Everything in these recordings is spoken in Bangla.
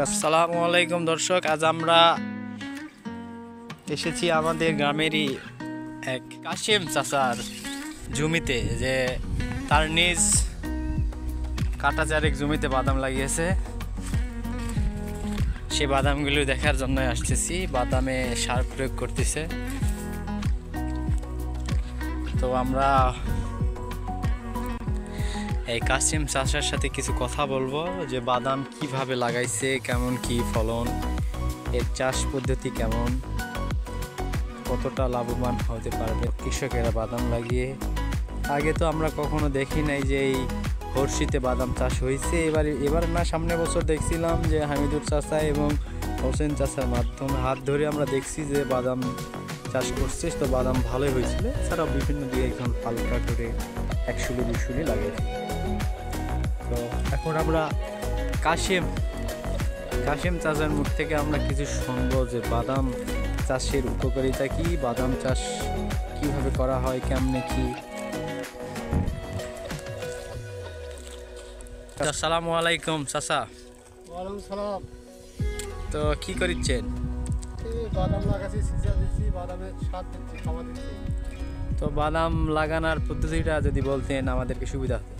আসসালামু আলাইকুম দর্শক, আজ আমরা এসেছি আমাদের গ্রামেরই এক কাশেম চাচার জমিতে, যে তার নিজ কাটা চারেক জমিতে বাদাম লাগিয়েছে। সে বাদামগুলো দেখার জন্য আসতেছি। বাদামে সার প্রয়োগ করতেছে। তো আমরা এই কাসিম চাচার সাথে কিছু কথা বলবো, যে বাদাম কিভাবে লাগাইছে, কেমন কি ফলন, এর চাষ পদ্ধতি কেমন, কতটা লাভবান হতে পারবে কৃষকেরা বাদাম লাগিয়ে। আগে তো আমরা কখনো দেখি নাই যে এই হর্ষিতে বাদাম চাষ হয়েছে। এবার না, সামনে বছর দেখছিলাম যে হামিদুর চাচা এবং হোসেন চাচার মাধ্যমে হাত ধরে আমরা দেখছি যে বাদাম চাষ করছে। তো বাদাম ভালোই হয়েছিল। এছাড়াও বিভিন্ন দিকে এখন হালকা করে 100-200 লাগাইছে। তো এখন আমরা কাশেম চাচার মুখ থেকে আমরা কিছু শুনবো যে বাদাম চাষের উপকারিতা কি, বাদাম চাষ কিভাবে করা হয়, কেমনে কি। আসসালামু আলাইকুম চাচা। ওয়ালাইকুম সালাম। তো কি করিচ্ছেন? এই বাদাম লাগাচ্ছি, সিজা দিচ্ছি, বাদামের সার দিচ্ছি, খাওয়া দিচ্ছি। তো বাদাম লাগানোর পদ্ধতিটা যদি বলতেন আমাদেরকে সুবিধা হতো।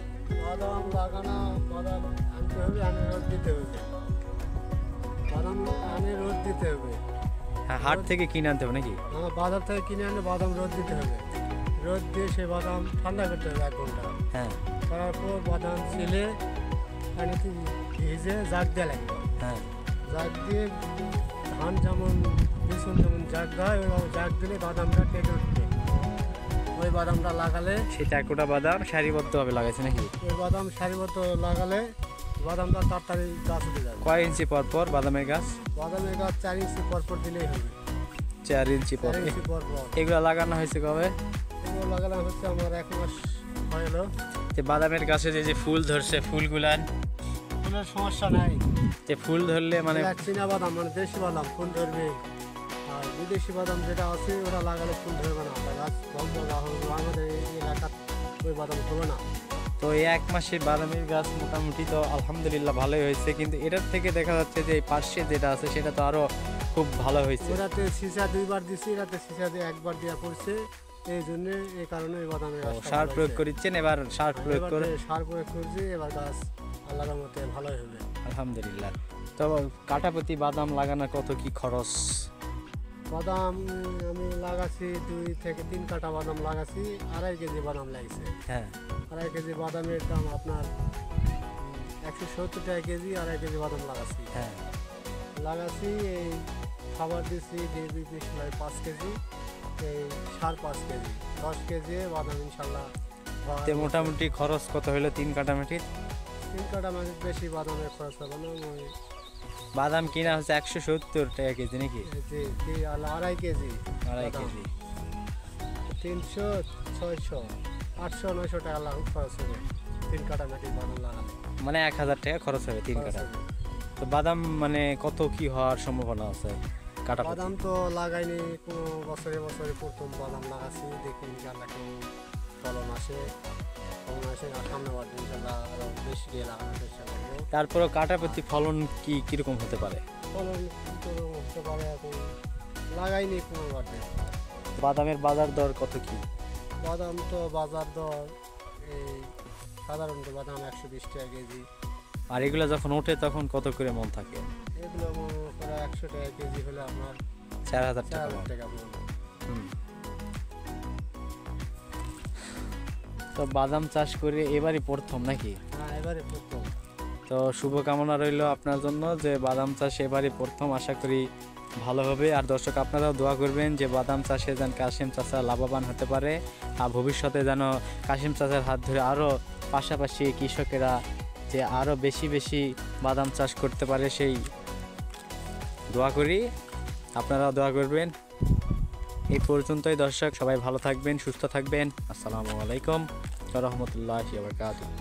বাদাম লাগানো, বাদাম আনতে হবে, আনে রোদ দিতে হবে। বাদাম আনে রোদ দিতে হবে। হ্যাঁ, হাট থেকে কিনে আনতে হবে নাকি? বাজার থেকে কিনে আনে বাদাম রোদ দিতে হবে। রোদ দিয়ে সেই বাদাম ঠান্ডা করতে হবে 1 ঘন্টা। হ্যাঁ। করার পর বাদাম ছিলে পানিতে ভিজে জাগ দেওয়া লাগবে। হ্যাঁ। জাগ দিয়ে ধান যেমন বিছুন যেমন জাগ দেয়, ওই জাগ দিলে বাদামটা কেটে উঠবে। ওই বাদামটা লাগালে, সেটা একটা বাদাম সারিবদ্ধভাবে লাগাইছে নাকি? ওই বাদাম সারিবদ্ধ লাগালে বাদামটা তাড়াতাড়ি গাছ উঠে যাবে। কয় ইঞ্চি পর পর বাদামের গাছ? বাদামের গাছ 4 ইঞ্চি পরপর দিলেই হবে। 4 ইঞ্চি পর। 4 ইঞ্চি পরপর। এগুলো লাগানো হয়েছে কবে? এগুলো লাগানো হচ্ছে আমার 1 মাস হলো। যে বাদামের গাছে যে ফুল ধরছে, ফুলগুলান ফুলের সমস্যা নাই। যে ফুল ধরলে মানে চীনা বাদাম, মানে দেশি বাদাম ফুল ধরবে। আর বিদেশি বাদাম যেটা আছে ওরা লাগালে ফুল ধরবে না। গাছ বন্ধ আমাদের এই এলাকার ওই বাদাম হবে না। তো এই 1 মাসে বাদামের গাছ মোটামুটি তো আলহামদুলিল্লাহ ভালোই হয়েছে, কিন্তু এটার থেকে দেখা যাচ্ছে যে এই পাশে যেটা আছে সেটা তো আরো খুব ভালো হয়েছে। ওটাতে সিসা 2বার দিছি, এটাতে সিসা দিয়ে 1বার দেওয়া পড়ছে। এই জন্য এই কারণে এই বাদামের গাছ সার প্রয়োগ করিচ্ছেন। এবার সার প্রয়োগ করে সার প্রয়োগ করছি, এবার গাছ আল্লাহর মতে ভালোই হবে আলহামদুলিল্লাহ। তো কাঠাপ্রতি বাদাম লাগানোর কত কি খরচ? বাদাম আমি লাগাচ্ছি 2 থেকে 3 কাঠা বাদাম লাগাচ্ছি। 2.5 কেজি বাদাম লাগছে। হ্যাঁ। 2.5 কেজি বাদামের দাম আপনার 170 টাকা কেজি। 2.5 কেজি বাদাম লাগাচ্ছি। হ্যাঁ। লাগাচ্ছি, এই খাবার দিচ্ছি ডিএপি 5 কেজি, এই সার 5 কেজি, 10 কেজি বাদাম ইনশাল্লাহ। মোটামুটি খরচ কত হলো 3 কাঠা মাটির? 3 কাঠা মাটির বেশি বাদামের খরচ হবে না। বাদাম কিনা হচ্ছে 170 টাকা কেজি নাকি? 2.5 কেজি। 2.5 কেজি 300, 600, 800, 900 টাকা খরচ হবে 3 কাঠা মাটির বাদাম লাগালে। মানে 1000 টাকা খরচ হবে 3 কাঠা। তো বাদাম মানে কত কি হওয়ার সম্ভাবনা আছে কাটা? বাদাম তো লাগাইনি কোনো বছরে প্রথম বাদাম লাগাচ্ছি। দেখি ইনশাল্লাহ কেমন ফলন আসে। আর সামনে বার ইনশাল্লাহ আরো বেশি দিয়ে লাগানোর চেষ্টা করবো। তারপরে কাটা প্রতি ফলন কি কিরকম হতে পারে? ফলন তো হতে পারে, এখন লাগাইনি কোনো বাদে। বাদামের বাজার দর কত কি? বাদাম তো বাজার দর এই সাধারণত বাদাম 120 টাকা কেজি। আর এগুলো যখন ওঠে তখন কত করে মন থাকে? এগুলো প্রায় 100 টাকা কেজি হলে আপনার 4000 টাকা। 4000 টাকা পড়বে। তো বাদাম চাষ করে এবারই প্রথম নাকি? হ্যাঁ, এবারে প্রথম। তো শুভকামনা রইল আপনার জন্য, যে বাদাম চাষ এবারই প্রথম। আশা করি ভালো হবে। আর দর্শক, আপনারাও দোয়া করবেন যে বাদাম চাষে যেন কাশেম চাচা লাভবান হতে পারে, আর ভবিষ্যতে যেন কাশেম চাচার হাত ধরে আরও পাশাপাশি কৃষকেরা যে আরও বেশি বেশি বাদাম চাষ করতে পারে, সেই দোয়া করি। আপনারাও দোয়া করবেন। এই পর্যন্তই দর্শক, সবাই ভালো থাকবেন, সুস্থ থাকবেন। আসসালামু আলাইকুম ওয়া রাহমাতুল্লাহি ওয়া বারাকাতুহু।